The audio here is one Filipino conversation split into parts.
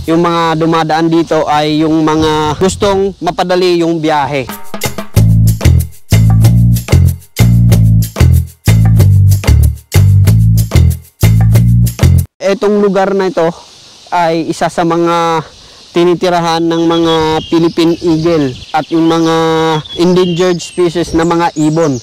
yung mga dumadaan dito ay yung mga gustong mapadali yung biyahe. Itong lugar na ito ay isa sa mga tinitirahan ng mga Philippine eagle at yung mga endangered species na mga ibon.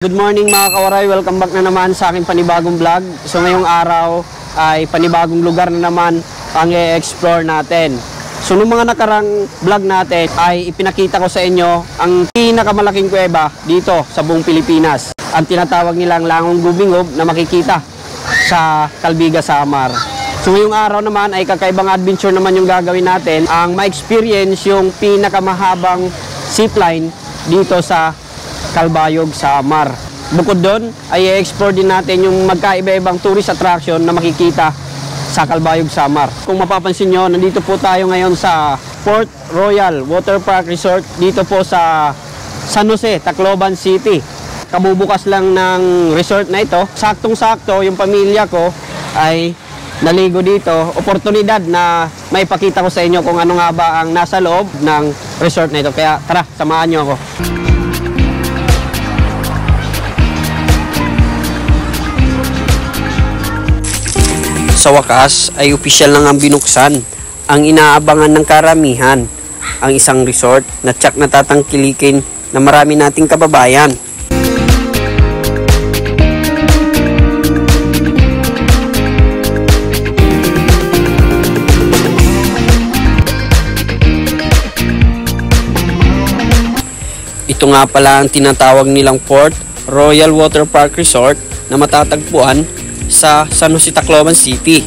Good morning mga kawaray, welcome back na naman sa aking panibagong vlog. So ngayong araw ay panibagong lugar na naman ang i-explore natin. So nung mga nakarang vlog natin ay ipinakita ko sa inyo ang pinakamalaking kuweba dito sa buong Pilipinas. Ang tinatawag nilang Langong Gubingob na makikita sa Calbiga, Samar. So ngayong araw naman ay kakaibang adventure naman yung gagawin natin. Ang ma-experience yung pinakamahabang zipline dito sa Calbayog, Samar. Bukod doon ay i-explore din natin yung magkaiba-ibang tourist attraction na makikita sa Calbayog, Samar. Kung mapapansin nyo, nandito po tayo ngayon sa Port Royal Water Park Resort dito po sa San Jose, Tacloban City. Kabubukas lang ng resort na ito. Saktong-sakto yung pamilya ko ay naligo dito. Oportunidad na may pakita ko sa inyo kung ano nga ba ang nasa loob ng resort na ito. Kaya tara, samahan nyo ako. Sa wakas ay opisyal lang ang binuksan ang inaabangan ng karamihan, ang isang resort na tsak na tatangkilikin na marami nating kababayan. Ito nga pala ang tinatawag nilang Port Royal Water Park Resort na matatagpuan sa San Jose, Tacloban City.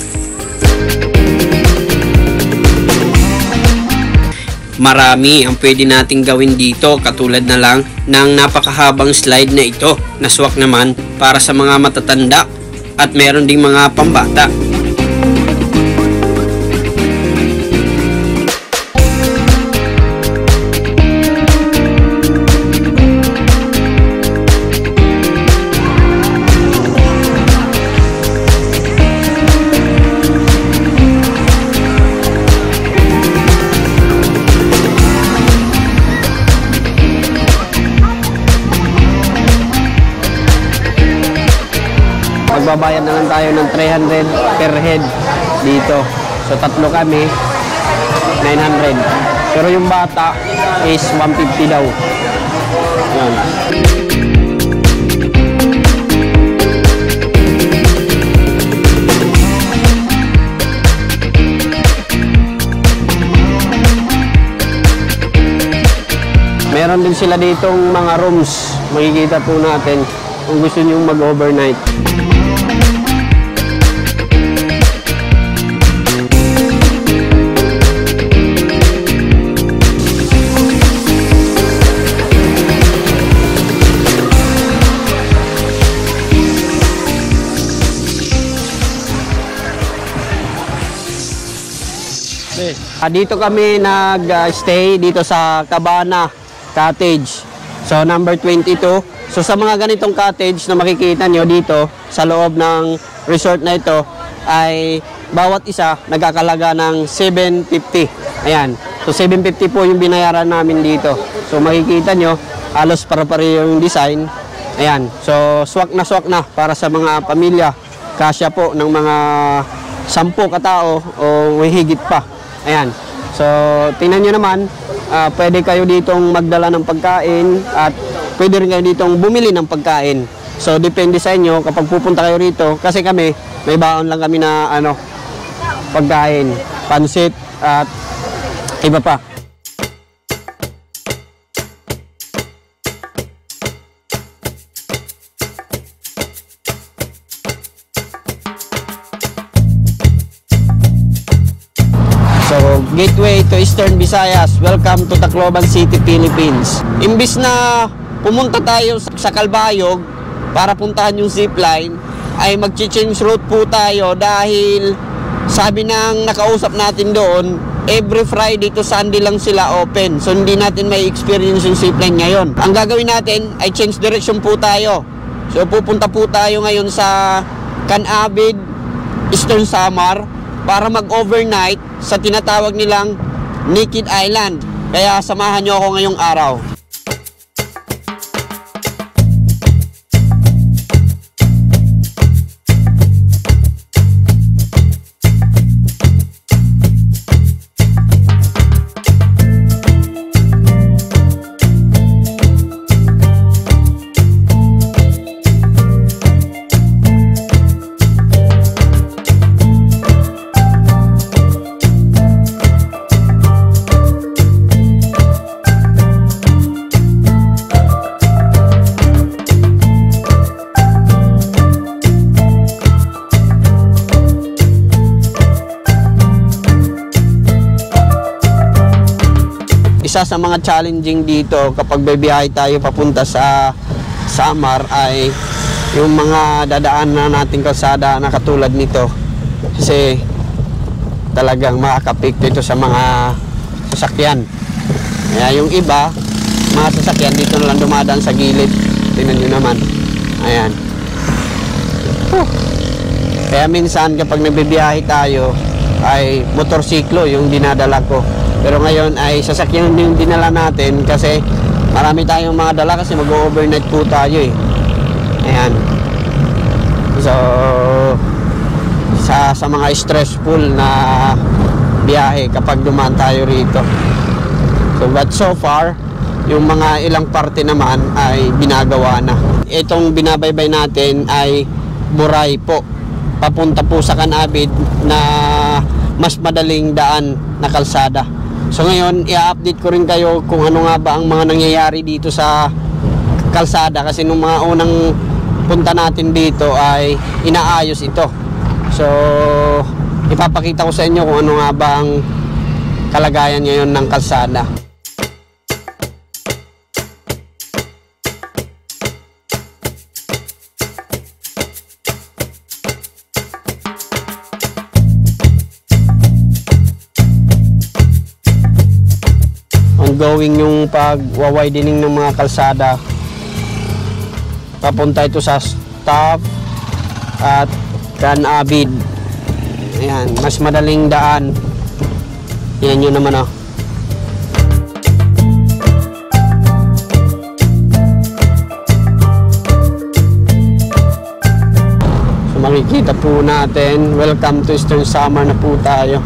Marami ang pwede nating gawin dito, katulad na lang ng napakahabang slide na ito na swak naman para sa mga matatanda at meron ding mga pambata. Magbabayad na lang tayo ng 300 per head dito. So tatlo kami, 900. Pero yung bata is 150 daw. Yan. Meron din sila ditong mga rooms. Makikita po natin kung gusto nyo mag-overnight. Dito kami nag-stay dito sa Cabana Cottage. So number 22. So sa mga ganitong cottage na makikita nyo dito sa loob ng resort na ito ay bawat isa nagkakalaga ng 750. Ayan. So 750 po yung binayaran namin dito. So makikita nyo halos para-pareho yung design. Ayan. So swak na para sa mga pamilya. Kasya po ng mga 10 katao o may higit pa. Ayan. So, tingnan nyo naman, pwede kayo ditong magdala ng pagkain at pwede rin kayo ditong bumili ng pagkain. So, depende sa inyo kapag pupunta kayo rito. Kasi kami, may baon lang kami na pagkain, pansit at iba pa. So, gateway to Eastern Visayas. Welcome to Tacloban City, Philippines. Imbis na pumunta tayo sa Calbayog para puntahan yung zipline, ay mag-change route po tayo dahil sabi ng nakausap natin doon, every Friday to Sunday lang sila open. So, hindi natin may experience yung zipline ngayon. Ang gagawin natin ay change direction po tayo. So, pupunta po tayo ngayon sa Canabid Eastern Samar para mag-overnight sa tinatawag nilang Naked Island. Kaya samahan nyo ako ngayong araw. Isa sa mga challenging dito kapag bibiyahe tayo papunta sa Samar ay yung mga dadaan na nating kalsada na katulad nito, kasi talagang makakapikto ito sa mga sasakyan. Kaya yung iba, mga sasakyan dito na lang dumadaan sa gilid. Tingnan nyo naman, ayan. Kaya minsan kapag nagbibiyahe tayo ay motorsiklo yung dinadala ko. Pero ngayon ay sasakyan yung dinala natin kasi marami tayong mga dala kasi mag-overnight po tayo eh. Ayan. So, sa mga stressful na biyahe kapag dumaan tayo rito. So, but so far, yung mga ilang parte naman ay ginagawa na. Itong binabaybay natin ay Buray po. Papunta po sa Canabid na mas madaling daan na kalsada. So ngayon, i-update ko rin kayo kung ano nga ba ang mga nangyayari dito sa kalsada, kasi nung mga unang punta natin dito ay inaayos ito. So ipapakita ko sa inyo kung ano nga ba ang kalagayan ngayon ng kalsada. Ongoing yung pag-widening ng mga kalsada. Papunta ito sa Staff at Canabid. Ayan, mas madaling daan. Yan yun naman oh. So makikita po natin, welcome to Eastern Samar na po tayo.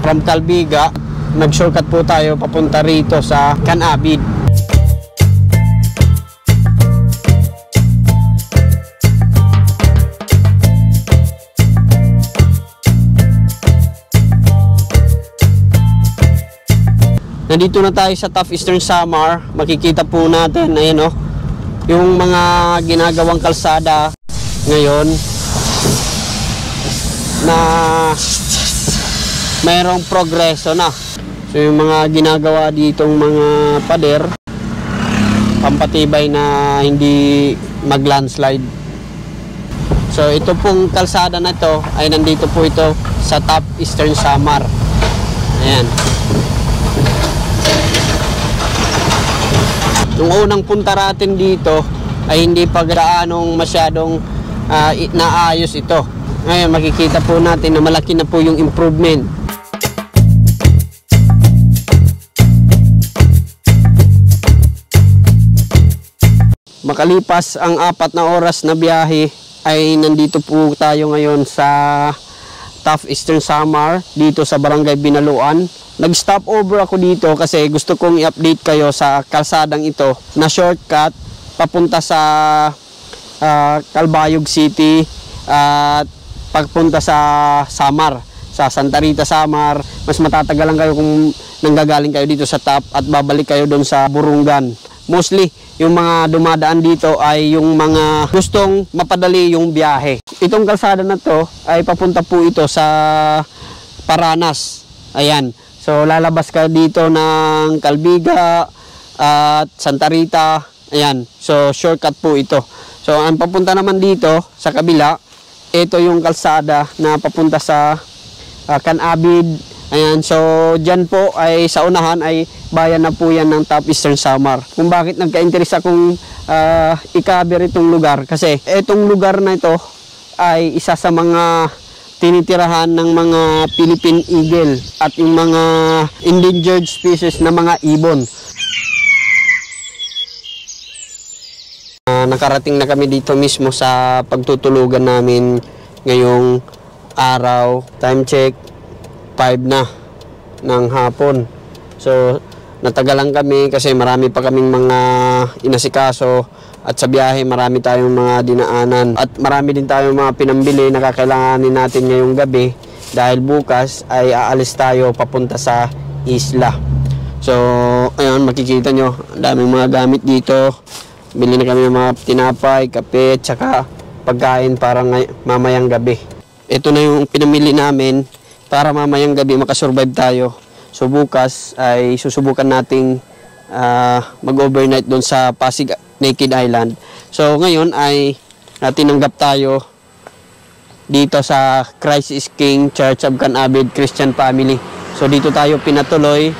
From Calbiga, nag-shortcut po tayo papunta rito sa Canabid. Nandito na tayo sa Top Eastern Samar. Makikita po natin, ayan o, yung mga ginagawang kalsada ngayon na mayroong progreso na. So yung mga ginagawa ditong mga pader, pampatibay na hindi mag-landslide. So ito pong kalsada na ito ay nandito po ito sa Top Eastern Samar. Ayan. Yung unang punta natin dito ay hindi pa gaanong masyadong naayos ito. Ngayon makikita po natin na malaki na po yung improvement. Makalipas ang 4 na oras na biyahe ay nandito po tayo ngayon sa Top Eastern Samar, dito sa Barangay Binaluan. Nag-stop over ako dito kasi gusto kong i-update kayo sa kalsadang ito na shortcut papunta sa Calbayog City at pagpunta sa Samar, sa Santa Rita Samar. Mas matatagalan kayo kung nanggagaling kayo dito sa Top at babalik kayo doon sa Burungan. Mostly, yung mga dumadaan dito ay yung mga gustong mapadali yung biyahe. Itong kalsada na to ay papunta po ito sa Paranas. Ayan. So lalabas ka dito ng Calbiga at Santa Rita. Ayan. So shortcut po ito. So ang papunta naman dito sa kabila, ito yung kalsada na papunta sa Canabid. Ayan, so dyan po ay sa unahan ay bayan na po yan ng Top Eastern Samar. Kung bakit nagka-interest akong i-cover itong lugar, kasi itong lugar na ito ay isa sa mga tinitirahan ng mga Philippine eagle at yung mga endangered species na mga ibon. Nakarating na kami dito mismo sa pagtutulugan namin ngayong araw. Time check, 5 na ng hapon. So, natagalan kami kasi marami pa kaming mga inasikaso at sa biyahe marami tayong mga dinaanan. At marami din tayong mga pinambili na kakailanganin natin ngayong gabi dahil bukas ay aalis tayo papunta sa isla. So, ayun, makikita nyo, daming mga gamit dito. Bili na kami ng mga tinapay, kape, tsaka pagkain para mamayang gabi. Ito na yung pinamili namin para mamayang gabi makasurvive tayo. So bukas ay susubukan nating mag-overnight doon sa Pasig Naked Island. So ngayon ay tinanggap tayo dito sa Christ is King Church of Canabid Christian Family. So dito tayo pinatuloy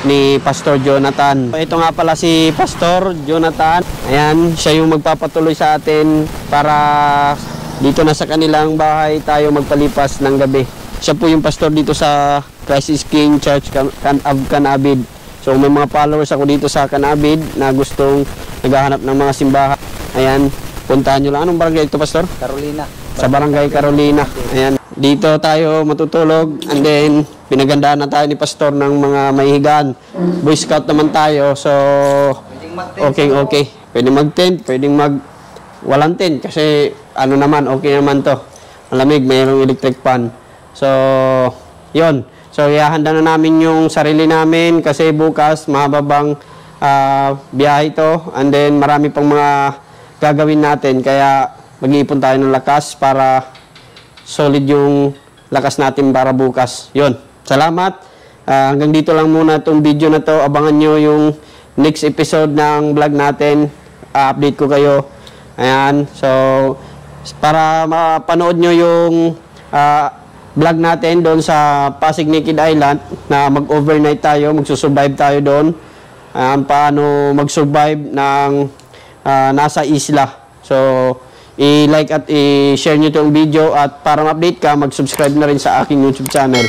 ni Pastor Jonathan. Ito nga pala si Pastor Jonathan. Ayan, siya yung magpapatuloy sa atin para dito na sa kanilang bahay tayo magpalipas ng gabi. Siya po yung pastor dito sa Christ is King Church of Canabid. So may mga followers ako dito sa Canabid na gustong naghahanap ng mga simbahan. Ayan, puntahan nyo lang. Anong barangay ito, Pastor? Carolina. Sa barangay Carolina. Ayan, dito tayo matutulog and then pinagandaan na tayo ni Pastor ng mga mahihigaan. Boy Scout naman tayo, so okay. Pwedeng mag-tent, pwedeng walang tent kasi ano naman, okay naman to. Malamig, mayroong electric fan. So, yon. So, ihahanda na namin yung sarili namin kasi bukas mahababang biyahe ito and then marami pang mga gagawin natin kaya mag-iipon tayo ng lakas para solid yung lakas natin para bukas. Yon. Salamat. Hanggang dito lang muna itong video na to. Abangan nyo yung next episode ng vlog natin. Update ko kayo. Ayan. So, para mapanood nyo yung vlog natin doon sa Pasig Naked Island na mag-overnight tayo, magsusurvive tayo doon. Paano mag-survive ng nasa isla. So, i-like at i-share nyo itong video at para ma-update ka, mag-subscribe na rin sa aking YouTube channel.